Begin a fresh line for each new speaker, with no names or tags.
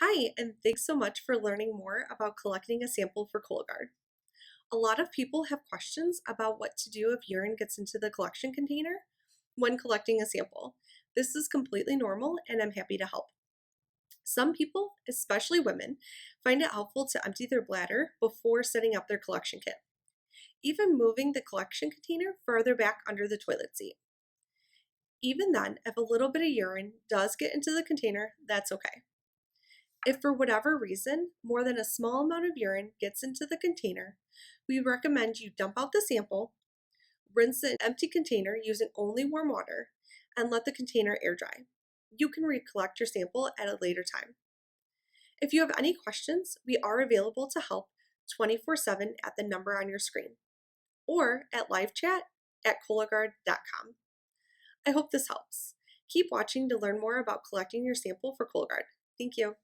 Hi, and thanks so much for learning more about collecting a sample for Cologuard. A lot of people have questions about what to do if urine gets into the collection container when collecting a sample. This is completely normal, and I'm happy to help. Some people, especially women, find it helpful to empty their bladder before setting up their collection kit, even moving the collection container further back under the toilet seat. Even then, if a little bit of urine does get into the container, that's okay. If for whatever reason more than a small amount of urine gets into the container, we recommend you dump out the sample, rinse the empty container using only warm water, and let the container air dry. You can recollect your sample at a later time. If you have any questions, we are available to help 24/7 at the number on your screen or at live chat at cologuard.com. I hope this helps. Keep watching to learn more about collecting your sample for Cologuard. Thank you.